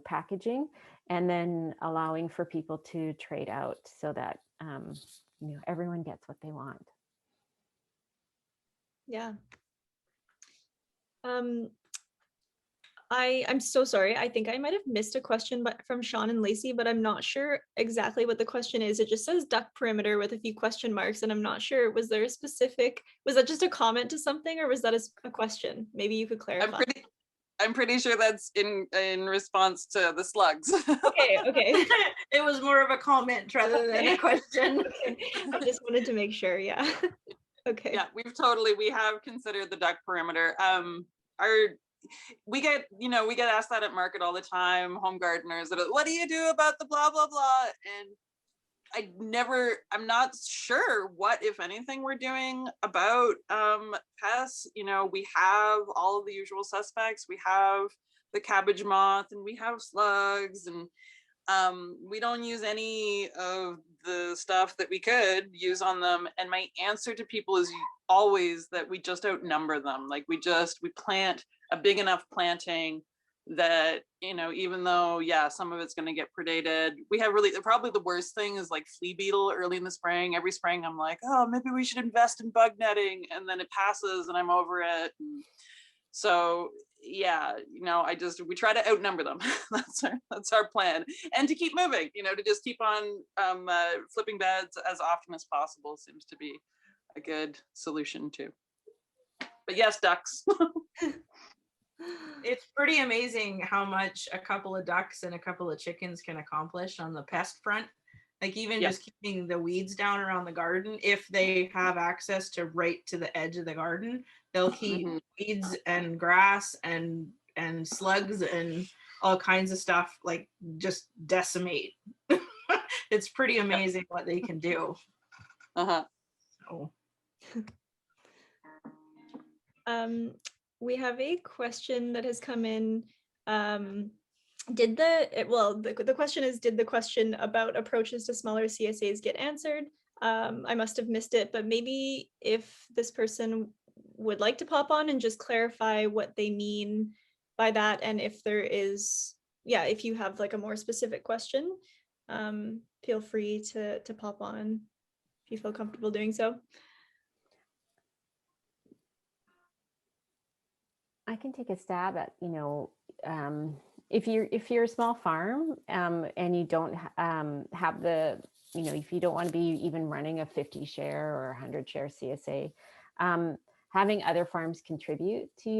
Speaker 5: packaging, and then allowing for people to trade out so that everyone gets what they want.
Speaker 1: Yeah. I'm so sorry. I think I might have missed a question from Sean and Lacey, but I'm not sure exactly what the question is. It just says duck perimeter with a few question marks, and I'm not sure. Was that just a comment to something, or was that a question? Maybe you could clarify.
Speaker 3: I'm pretty sure that's in response to the slugs.
Speaker 1: Okay.
Speaker 6: It was more of a comment rather than a question.
Speaker 1: Okay. I just wanted to make sure. Yeah. Okay.
Speaker 3: Yeah, we have considered the duck perimeter. We get asked that at market all the time, home gardeners, what do you do about the blah, blah, blah? And I'm not sure what, if anything, we're doing about pests. We have all of the usual suspects. We have the cabbage moth, and we have slugs, and we don't use any of the stuff that we could use on them. And my answer to people is always that we just outnumber them. Like we plant a big enough planting that, even though, some of it's going to get predated, we have probably the worst thing is like flea beetle early in the spring. Every spring I'm like, oh, maybe we should invest in bug netting, and then it passes and I'm over it. And so we try to outnumber them. That's our plan, and to keep moving, to just keep on flipping beds as often as possible seems to be a good solution too. But yes, ducks.
Speaker 6: It's pretty amazing how much a couple of ducks and a couple of chickens can accomplish on the pest front. Like even just keeping the weeds down around the garden, if they have access to right to the edge of the garden, they'll keep weeds and grass and slugs and all kinds of stuff, like just decimate. It's pretty amazing what they can do. So.
Speaker 1: We have a question that has come in. The question is, did the question about approaches to smaller CSAs get answered? I must have missed it, but maybe if this person would like to pop on and just clarify what they mean by that, and if there is, if you have like a more specific question, feel free to pop on if you feel comfortable doing so.
Speaker 5: I can take a stab at, if you're a small farm and you don't have the, if you don't want to be even running a 50 share or 100 share CSA, having other farms contribute to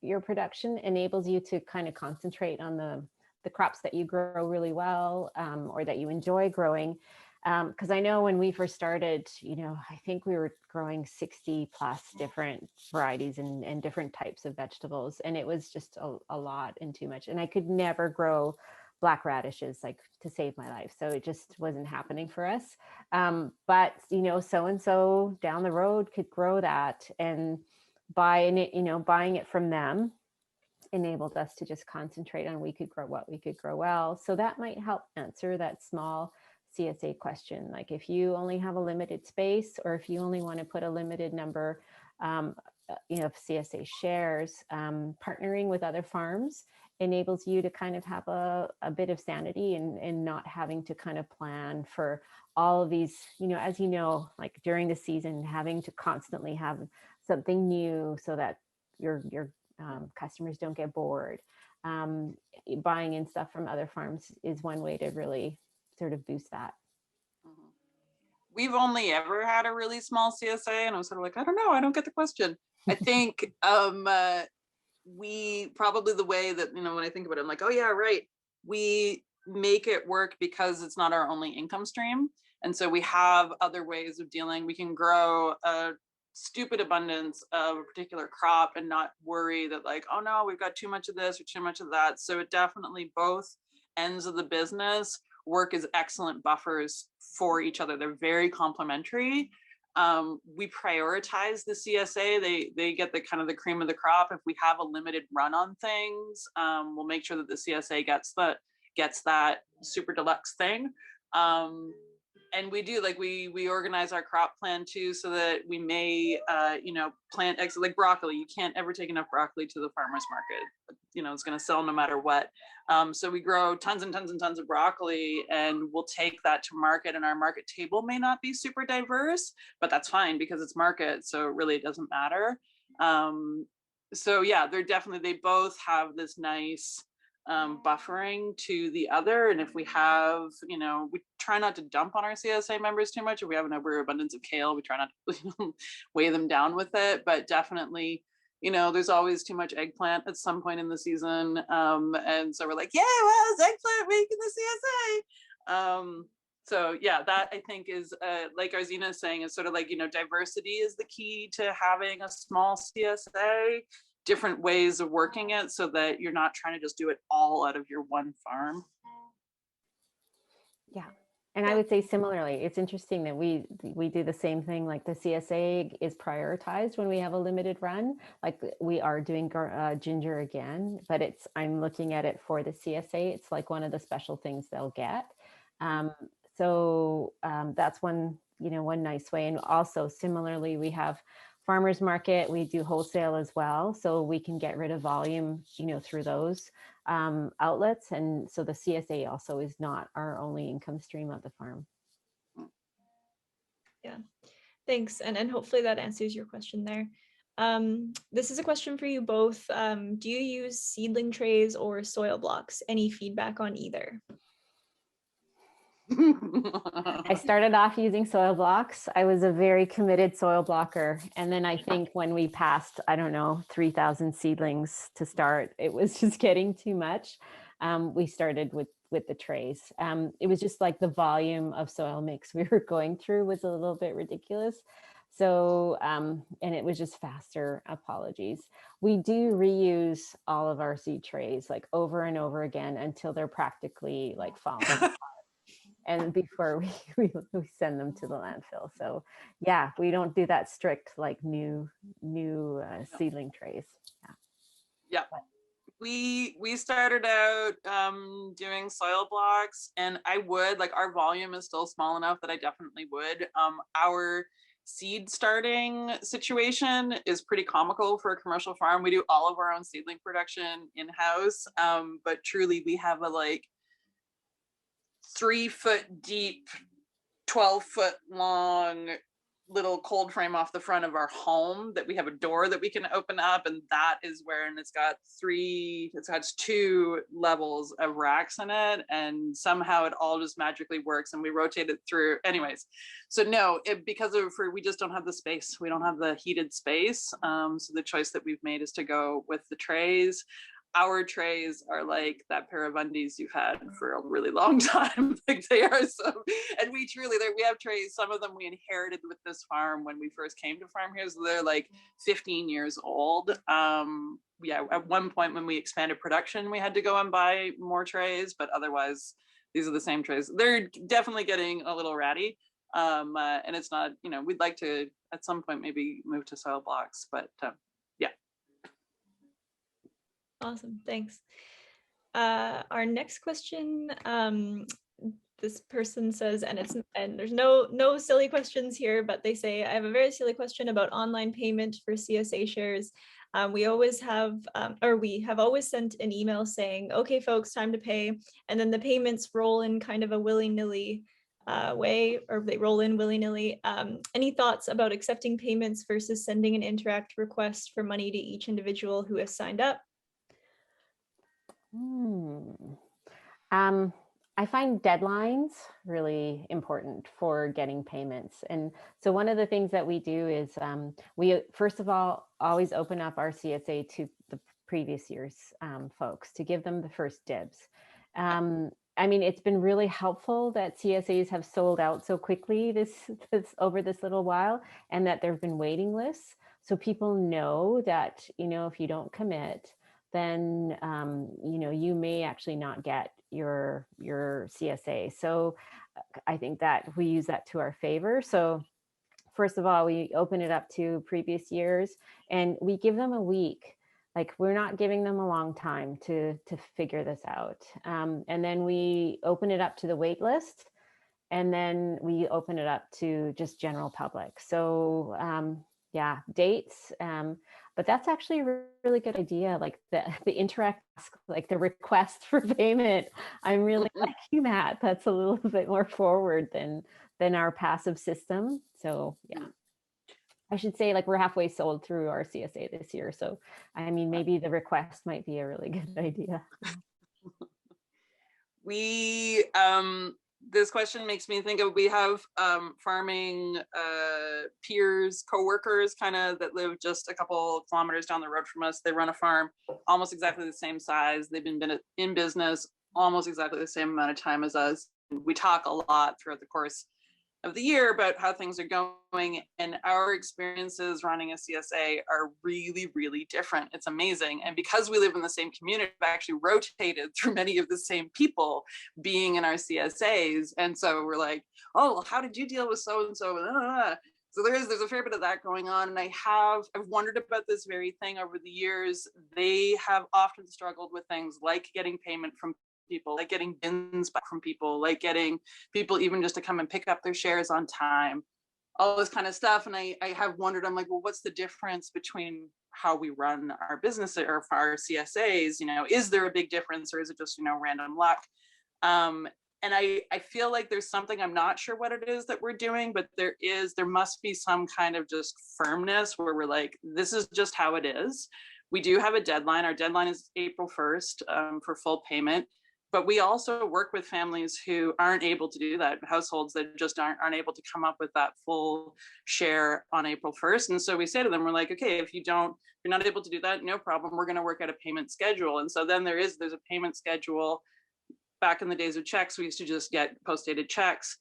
Speaker 5: your production enables you to kind of concentrate on the crops that you grow really well, or that you enjoy growing. Because I know when we first started, I think we were growing 60 plus different varieties and different types of vegetables. And it was just a lot and too much. And I could never grow black radishes, like, to save my life. So it just wasn't happening for us. But, so-and-so down the road could grow that, and buying it from them enabled us to just concentrate on we could grow what we could grow well. So that might help answer that small CSA question. Like if you only have a limited space, or if you only want to put a limited number of CSA shares, partnering with other farms enables you to kind of have a bit of sanity and not having to kind of plan for all of these, as like during the season, having to constantly have something new so that your customers don't get bored. Buying in stuff from other farms is one way to really sort of boost that.
Speaker 3: We've only ever had a really small CSA, and I was sort of like, I don't know, I don't get the question. I think we probably, the way that, when I think about it, I'm like, oh yeah, right. we make it work because it's not our only income stream. And so we have other ways of dealing. We can grow a stupid abundance of a particular crop and not worry that like, oh no, we've got too much of this or too much of that. So it definitely, both ends of the business work as excellent buffers for each other. They're very complementary. We prioritize the CSA. They get the kind of the cream of the crop. If we have a limited run on things, we'll make sure that the CSA gets that super deluxe thing. And we do, like, we organize our crop plan too, so that we may, plant eggs like broccoli. You can't ever take enough broccoli to the farmer's market. It's going to sell no matter what. So we grow tons and tons and tons of broccoli, and we'll take that to market. And our market table may not be super diverse, but that's fine because it's market. So really, it doesn't matter. So yeah, they both have this nice buffering to the other. And if we have, we try not to dump on our CSA members too much. If we have an overabundance of kale, we try not to weigh them down with it. But definitely, there's always too much eggplant at some point in the season. And so we're like, yeah, well, it's eggplant week in the CSA. So yeah, that I think is like Arzeena is saying, is sort of like, diversity is the key to having a small CSA. Different ways of working it so that you're not trying to just do it all out of your one farm.
Speaker 5: Yeah. And I would say similarly, it's interesting that we do the same thing. Like the CSA is prioritized when we have a limited run. Like we are doing ginger again, but I'm looking at it for the CSA. It's like one of the special things they'll get. So that's one nice way. And also similarly, we have farmers market, we do wholesale as well. So we can get rid of volume, through those outlets. And so the CSA also is not our only income stream of the farm.
Speaker 1: Yeah, thanks. And hopefully that answers your question there. This is a question for you both. Do you use seedling trays or soil blocks? Any feedback on either?
Speaker 5: I started off using soil blocks. I was a very committed soil blocker. And then I think when we passed, 3,000 seedlings to start, it was just getting too much. We started with the trays. It was just like the volume of soil mix we were going through was a little bit ridiculous. So, and it was just faster. Apologies. We do reuse all of our seed trays like over and over again until they're practically like falling apart. And before we send them to the landfill. So yeah, we don't do that strict like new seedling trays.
Speaker 3: Yeah. We started out doing soil blocks, and I would, like, our volume is still small enough that I definitely would. Our seed starting situation is pretty comical for a commercial farm. We do all of our own seedling production in-house, but truly we have a 3-foot deep, 12-foot long little cold frame off the front of our home that we have a door that we can open up, and that is where, and it's got 2 levels of racks in it, and somehow it all just magically works, and we rotate it through. Anyways, so no, we just don't have the space. We don't have the heated space. So the choice that we've made is to go with the trays. Our trays are like that pair of undies you've had for a really long time. Like they are so, and we have trays. Some of them we inherited with this farm when we first came to farm here. So they're like 15 years old. Yeah, at one point when we expanded production, we had to go and buy more trays, but otherwise these are the same trays. They're definitely getting a little ratty. And it's not, we'd like to at some point maybe move to soil blocks, but yeah.
Speaker 1: Awesome, thanks. Our next question, this person says, and there's no silly questions here, but they say, I have a very silly question about online payment for CSA shares. We have always sent an email saying, okay, folks, time to pay. And then the payments roll in kind of a willy-nilly way, or they roll in willy-nilly. Any thoughts about accepting payments versus sending an interact request for money to each individual who has signed up?
Speaker 5: I find deadlines really important for getting payments. And so one of the things that we do is we, first of all, always open up our CSA to the previous year's folks to give them the first dibs. I mean, it's been really helpful that CSAs have sold out so quickly this over this little while, and that there've been waiting lists. So people know that, you know, if you don't commit, then, you know, you may actually not get your CSA. So I think that we use that to our favor. So first of all, we open it up to previous years and we give them a week. Like, we're not giving them a long time to figure this out. And then we open it up to the wait list, and then we open it up to just general public. So yeah, dates. But that's actually a really good idea. Like the interact, like the request for payment. I'm really liking that. That's a little bit more forward than our passive system. So yeah. I should say, like, we're halfway sold through our CSA this year. So, I mean, maybe the request might be a really good idea.
Speaker 3: We, this question makes me think of, we have farming peers, coworkers kind of that live just a couple kilometers down the road from us. They run a farm almost exactly the same size. They've been in business almost exactly the same amount of time as us. We talk a lot throughout the course of the year about how things are going, and our experiences running a CSA are really, really different. It's amazing. And because we live in the same community, we've actually rotated through many of the same people being in our CSAs. And so we're like, oh, well, how did you deal with so-and-so? So there's a fair bit of that going on. And I've wondered about this very thing over the years. They have often struggled with things like getting payment from people, like getting bins back from people, like getting people even just to come and pick up their shares on time, all this kind of stuff. And I have wondered, I'm like, well, what's the difference between how we run our business or our CSAs? You know, is there a big difference, or is it just, you know, random luck? And I feel like there's something, I'm not sure what it is that we're doing, but there must be some kind of just firmness where we're like, this is just how it is. We do have a deadline. Our deadline is April 1st for full payment. But we also work with families who aren't able to do that, households that just aren't able to come up with that full share on April 1st. And so we say to them, we're like, okay, if you're not able to do that, no problem. We're going to work out a payment schedule. And so then there's a payment schedule. Back in the days of checks, we used to just get post-dated checks.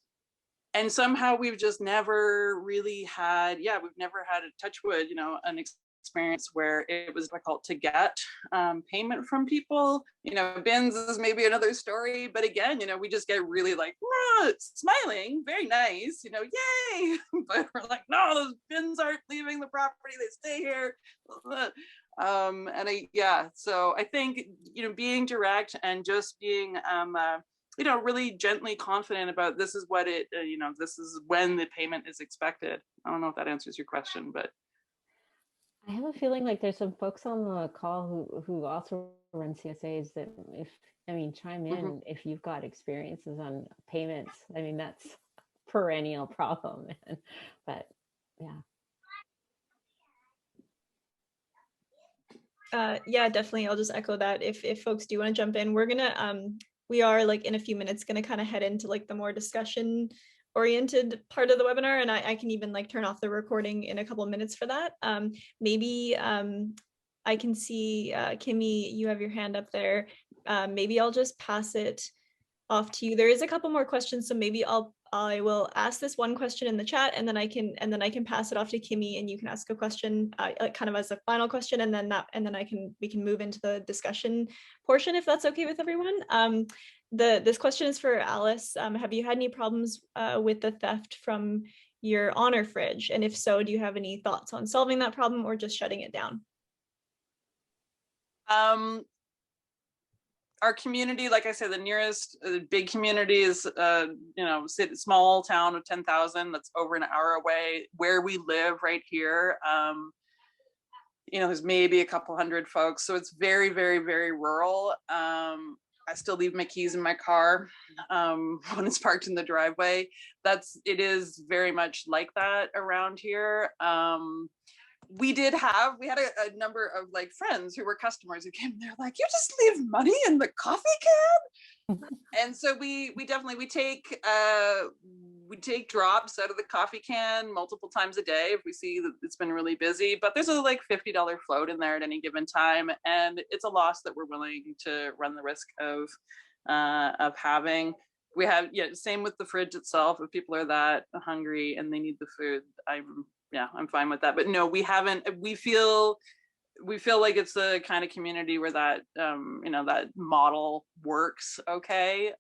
Speaker 3: And somehow we've just never really had, we've never had a, touch wood, you know, an experience where it was difficult to get payment from people. You know, bins is maybe another story, but again, you know, we just get really like, smiling, very nice, you know, yay. But we're like, no, those bins aren't leaving the property, they stay here. So I think, you know, being direct and just being you know, really gently confident about this is what it, you know, this is when the payment is expected. I don't know if that answers your question, but
Speaker 5: I have a feeling like there's some folks on the call who also run CSAs that chime in if you've got experiences on payments. I mean, that's a perennial problem, but yeah.
Speaker 1: Yeah, definitely. I'll just echo that. If folks do want to jump in, we're gonna we are, like, in a few minutes gonna kind of head into like the more discussion oriented part of the webinar, and I can even like turn off the recording in a couple of minutes for that. Maybe I can see Kimmy, you have your hand up there. Maybe I'll just pass it off to you. There is a couple more questions, so maybe I will ask this one question in the chat, and then I can pass it off to Kimmy, and you can ask a question kind of as a final question, and then we can move into the discussion portion, if that's okay with everyone. This question is for Alys. Have you had any problems with the theft from your Honor fridge? And if so, do you have any thoughts on solving that problem or just shutting it down?
Speaker 3: Our community, like I said, the nearest big community is, you know, small town of 10,000 that's over an hour away. Where we live right here, you know, there's maybe a couple hundred folks. So it's very, very, very rural. I still leave my keys in my car when it's parked in the driveway. It is very much like that around here. We had a number of like friends who were customers who came and they're like, you just leave money in the coffee can? And so we take drops out of the coffee can multiple times a day if we see that it's been really busy, but there's a like $50 float in there at any given time, and it's a loss that we're willing to run the risk of of having. We have, yeah, same with the fridge itself. If people are that hungry and they need the food, I'm fine with that. But no, we haven't. We feel like it's the kind of community where that that model works okay.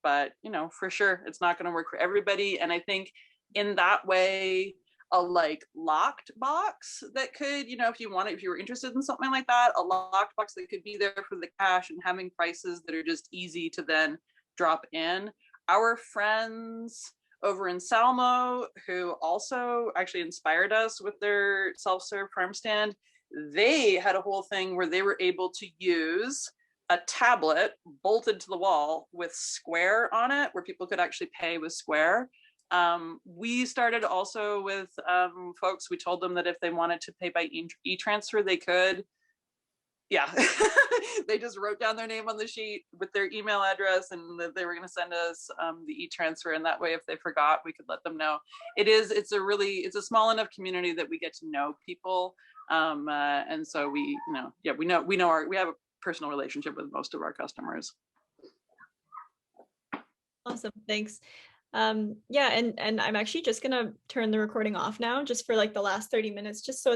Speaker 3: But for sure it's not going to work for everybody. And I think in that way, a like locked box that could, if you were interested in something like that, a locked box that could be there for the cash and having prices that are just easy to then drop in. Our friends over in Salmo, who also actually inspired us with their self-serve farm stand, they had a whole thing where they were able to use a tablet bolted to the wall with Square on it, where people could actually pay with Square. We started also with folks, we told them that if they wanted to pay by e-transfer, they could. Yeah, they just wrote down their name on the sheet with their email address and that they were going to send us the e-transfer, and that way if they forgot, we could let them know. It's a small enough community that we get to know people, and so we have a personal relationship with most of our customers.
Speaker 1: Awesome, thanks. Yeah, and I'm actually just gonna turn the recording off now, just for like the last 30 minutes, just so